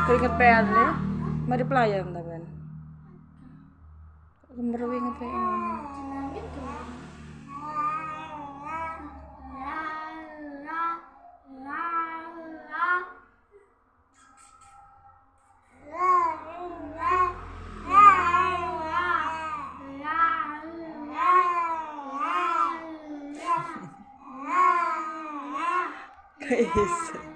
Keringet pean ya. Mari pelayan taban. Kembar inget pean. Kayak